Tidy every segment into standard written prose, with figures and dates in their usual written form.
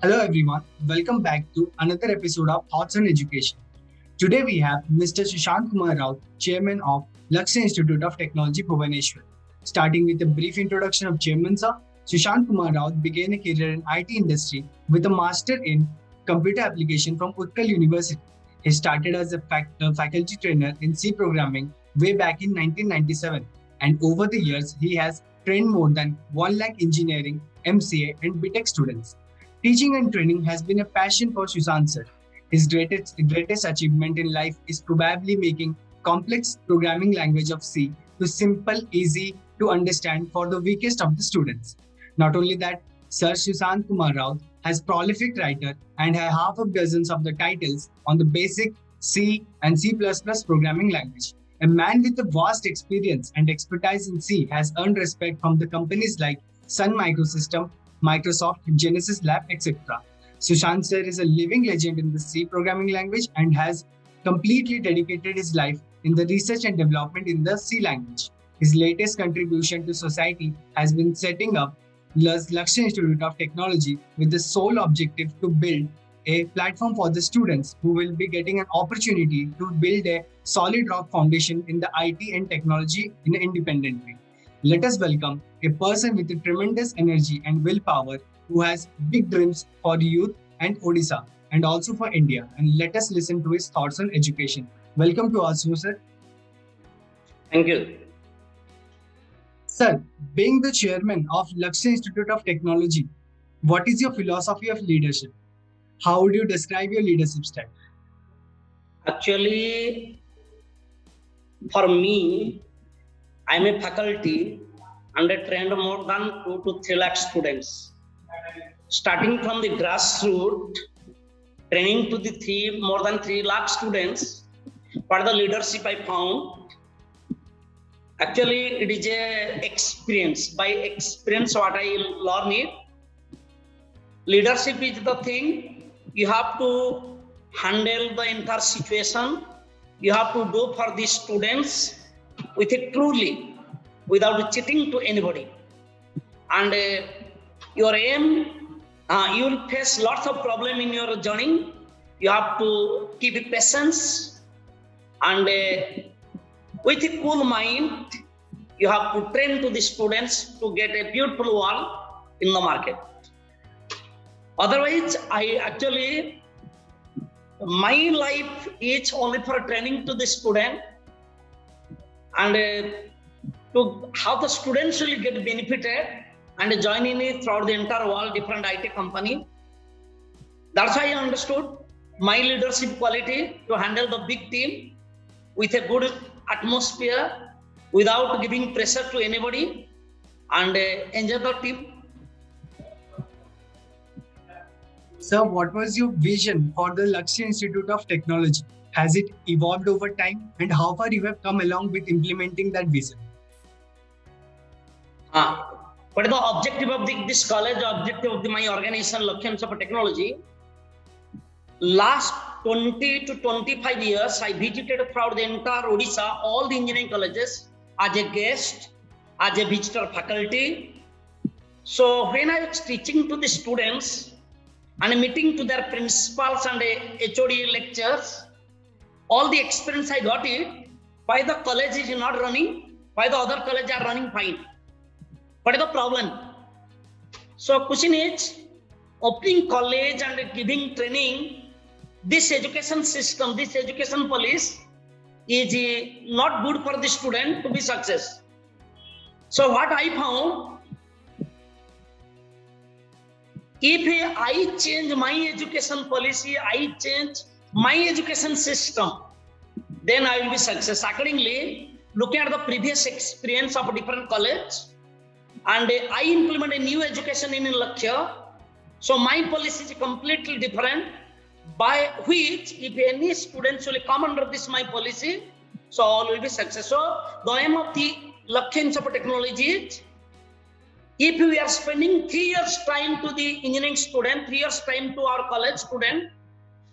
Hello everyone, welcome back to another episode of Thoughts on Education. Today we have Mr. Sushant Kumar Raut, Chairman of Lakshya Institute of Technology, Bhubaneswar. Starting with a brief introduction of Chairman Sir, Sushant Kumar Raut began a career in IT industry with a master in computer application from Utkal University. He started as a faculty trainer in C programming way back in 1997, and over the years he has trained more than 1 lakh engineering, MCA, and BTech students. Teaching and training has been a passion for Sushant sir. His greatest achievement in life is probably making complex programming language of C to simple, easy to understand for the weakest of the students. Not only that, Sir Sushant Kumar Raut has prolific writer and has half of dozens of the titles on the basic C and C++ programming language. A man with a vast experience and expertise in C has earned respect from the companies like Sun Microsystem, Microsoft, Genesis Lab, etc. Sushant sir is a living legend in the C programming language and has completely dedicated his life in the research and development in the C language. His latest contribution to society has been setting up Lakshya Institute of Technology with the sole objective to build a platform for the students who will be getting an opportunity to build a solid rock foundation in the IT and technology in an independent way. Let us welcome a person with a tremendous energy and willpower who has big dreams for youth and Odisha and also for India. And let us listen to his thoughts on education. Welcome to us, sir. Thank you. Sir, being the chairman of Lakshya Institute of Technology, what is your philosophy of leadership? How would you describe your leadership style? Actually, for me, I'm a faculty and I trained more than 2 to 3 lakh students. Starting from the grassroots, training to the more than 3 lakh students, for the leadership I found, actually it is a experience. By experience, what I learned it, leadership is the thing you have to handle the entire situation. You have to do for the students with it truly, without cheating to anybody. And your aim, you will face lots of problem in your journey. You have to keep patience and with a cool mind, you have to train to the students to get a beautiful world in the market. Otherwise, my life is only for training to the student and to how the students will get benefited and join in it throughout the entire world, different IT company. That's why I understood my leadership quality to handle the big team with a good atmosphere, without giving pressure to anybody, and enjoy the team. Sir, what was your vision for the Lakshya Institute of Technology? Has it evolved over time and how far you have come along with implementing that vision? What is the objective of this college, the objective of my organization, Lakshya Institute of Technology? Last 20 to 25 years, I visited throughout the entire Odisha, all the engineering colleges as a guest, as a visitor faculty. So when I was teaching to the students and meeting to their principals and HOD lectures, all the experience I got it, why the college is not running, why the other colleges are running fine. What is the problem? So question is, opening college and giving training, this education system, this education policy is not good for the student to be success. So what I found, if I change my education policy, I change my education system, then I will be success. Accordingly, looking at the previous experience of different college, and I implement a new education in Lakshya, so my policy is completely different, by which if any students will come under this my policy, so all will be success. So the aim of the Lakshya Institute of Technology is, if we are spending 3 years time to the engineering student, 3 years time to our college student,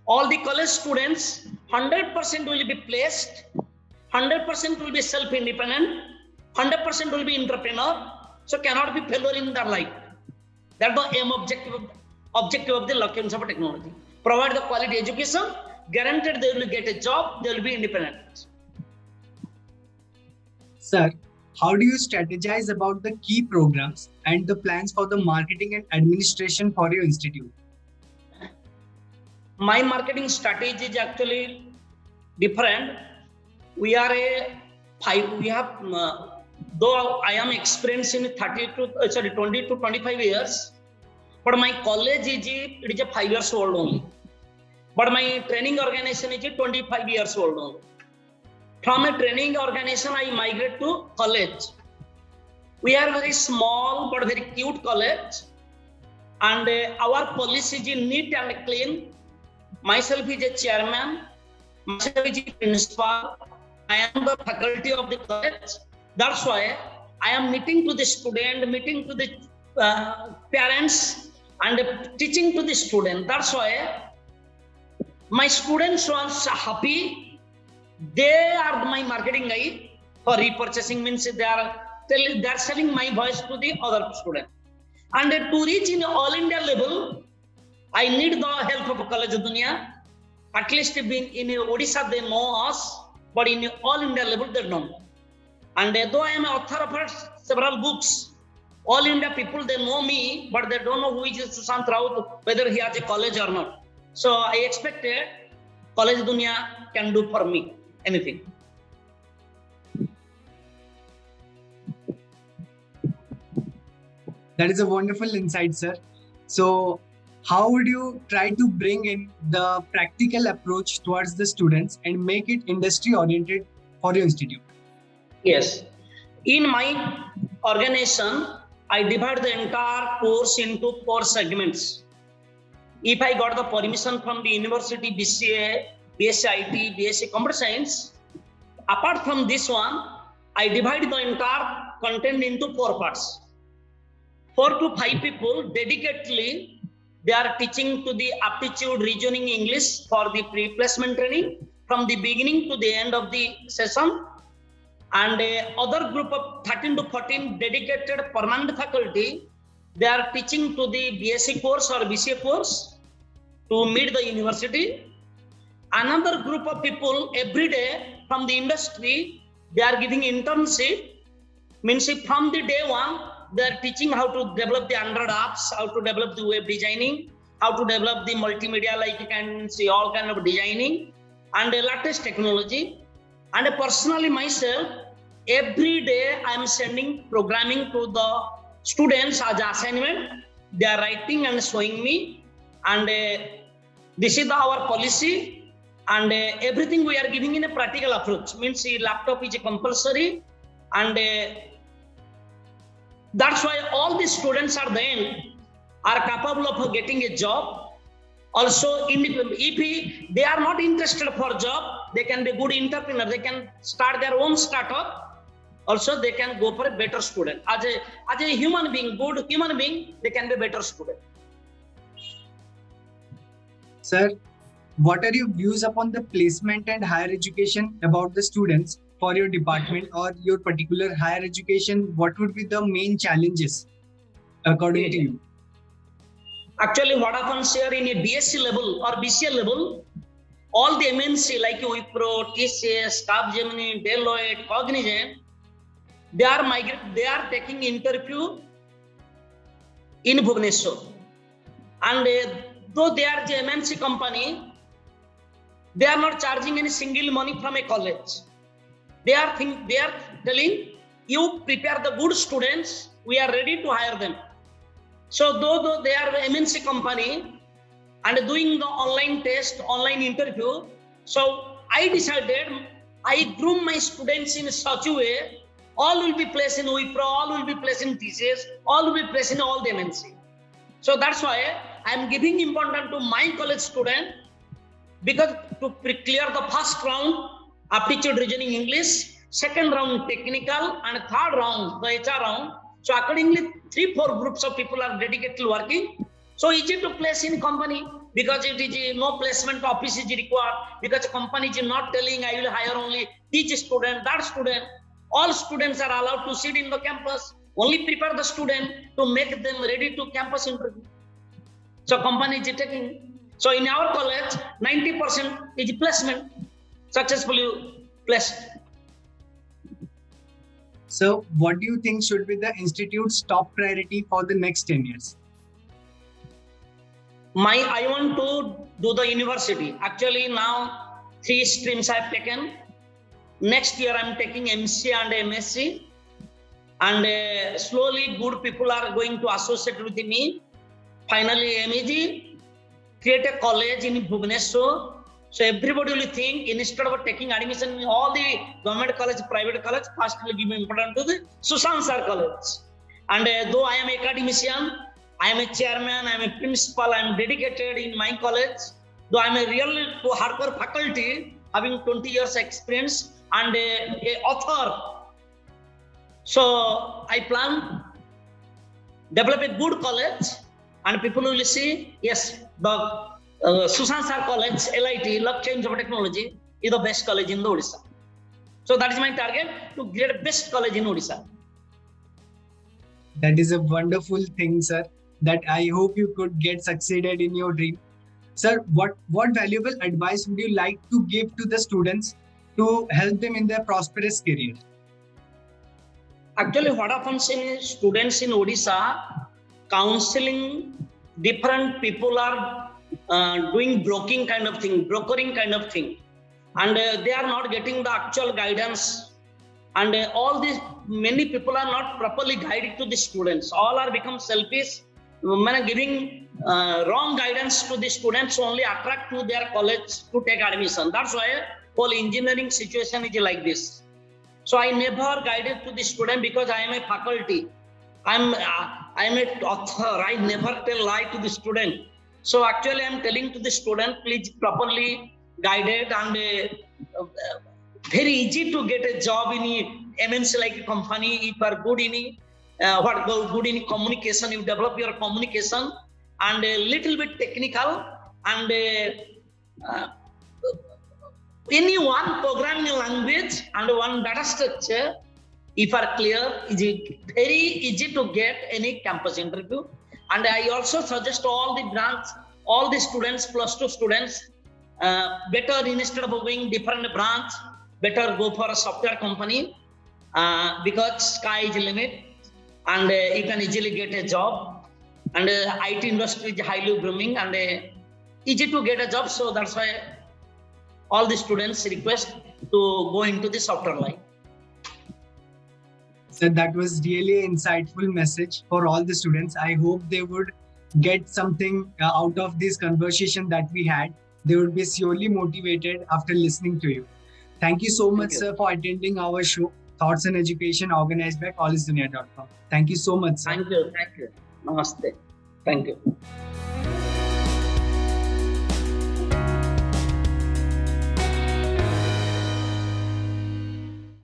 all the college students, 100% will be placed, 100% will be self-independent, 100% will be entrepreneur, so cannot be failure in their life. That's the aim objective objective of the Lakshya for technology. Provide the quality education, guaranteed they will get a job, they will be independent. Sir, how do you strategize about the key programs and the plans for the marketing and administration for your institute? My marketing strategy is actually different. We are though I am experienced in 20 to 25 years, but my college is a 5 years old only. But my training organization is 25 years old only. From a training organization, I migrate to college. We are very small but very cute college, and our policy is neat and clean. Myself is a chairman, myself is a principal, I am the faculty of the college. That's why I am meeting to the student, meeting to the parents, and teaching to the student. That's why my students are happy. They are my marketing guy for repurchasing, means they are selling my voice to the other student. And to reach in all India level, I need the help of College Dunia. At least in Odisha they know us, but in all India level they don't. And though I am an author of several books, all India people they know me, but they don't know who is Sushant Raut, whether he has a college or not. So I expected College Dunia can do for me anything. That is a wonderful insight, sir. So, how would you try to bring in the practical approach towards the students and make it industry oriented for your institute? Yes. In my organization, I divide the entire course into 4 segments. If I got the permission from the university, BCA, BSc IT, BSc Computer Science, apart from this one, I divide the entire content into 4 parts. 4 to 5 people dedicatedly, they are teaching to the aptitude reasoning English for the pre-placement training from the beginning to the end of the session. And other group of 13 to 14 dedicated permanent faculty, they are teaching to the BSc course or BCA course to meet the university. Another group of people every day from the industry, they are giving internship, means from the day one, they are teaching how to develop the Android apps, how to develop the web designing, how to develop the multimedia, like you can see all kind of designing and the latest technology. And personally myself, every day I am sending programming to the students as assignment. They are writing and showing me, and this is our policy, and everything we are giving in a practical approach, means laptop is compulsory, and that's why all the students are capable of getting a job. Also, if they are not interested for job, they can be good entrepreneur. They can start their own startup. Also, they can go for a better student. As a human being, good human being, they can be better student. Sir, what are your views upon the placement and higher education about the students for your department or your particular higher education? What would be the main challenges according to you? Actually, what happens here in a BSc level or BCA level, all the MNC like Wipro, TCS, Capgemini, Deloitte, Cognizant, they are taking interview in Bhubaneswar. And though they are the MNC company, they are not charging any single money from a college. They are telling, you prepare the good students, we are ready to hire them. So though they are MNC company and doing the online test, online interview, so I decided I groom my students in such a way, all will be placed in Wipro, all will be placed in TCS, all will be placed in all the MNC. So that's why I am giving importance to my college student, because to clear the first round, aptitude reasoning English, second round technical, and third round, the HR round. So accordingly, 3-4 groups of people are dedicatedly working. So easy to place in company, because it is no placement office is required, because company is not telling I will hire only teach student, that student. All students are allowed to sit in the campus. Only prepare the student to make them ready to campus interview. So company is taking. So in our college, 90% is placement, successfully placed. So what do you think should be the institute's top priority for the next 10 years? I want to do the university. Actually now 3 streams I've taken. Next year I'm taking MC and MSc, and slowly good people are going to associate with me. Finally MEG, create a college in Bhubaneswar. So everybody will think, instead of taking admission in all the government college, private college, first will give importance to the Sushant Sir College. And though I am academician, I am a chairman, I am a principal, I am dedicated in my college. Though I am a real hardcore faculty, having 20 years experience, and a author. So I plan develop a good college, and people will see, yes, the Sushant Sir College, LIT, Lakshya Institute of Technology, is the best college in the Odisha. So that is my target, to create a best college in Odisha. That is a wonderful thing, sir, that I hope you could get succeeded in your dream. Sir, what valuable advice would you like to give to the students to help them in their prosperous career? Actually, what happens in students in Odisha, counseling, different people are doing brokering kind of thing, and they are not getting the actual guidance, and all these many people are not properly guided to the students. All are become selfish, giving wrong guidance to the students, only attract to their college to take admission. That's why whole engineering situation is like this. So I never guided to the student, because I am a faculty, I am a author. I never tell lie to the student. So actually I am telling to the student, please properly guided, and very easy to get a job in MNC like a company. If you are good in good in communication, you develop your communication, and a little bit technical, and any one programming language and one data structure, if are clear, is very easy to get any campus interview. And I also suggest all the students, +2 students, better instead of going different branch, better go for a software company, because sky is the limit, and you can easily get a job. And IT industry is highly booming, and easy to get a job. So that's why all the students request to go into the software line. So that was really an insightful message for all the students. I hope they would get something out of this conversation that we had. They would be surely motivated after listening to you. Thank you so much, sir, for attending our show, Thoughts on Education, organized by collegedunia.com. Thank you so much, sir. Thank you. Namaste. Thank you.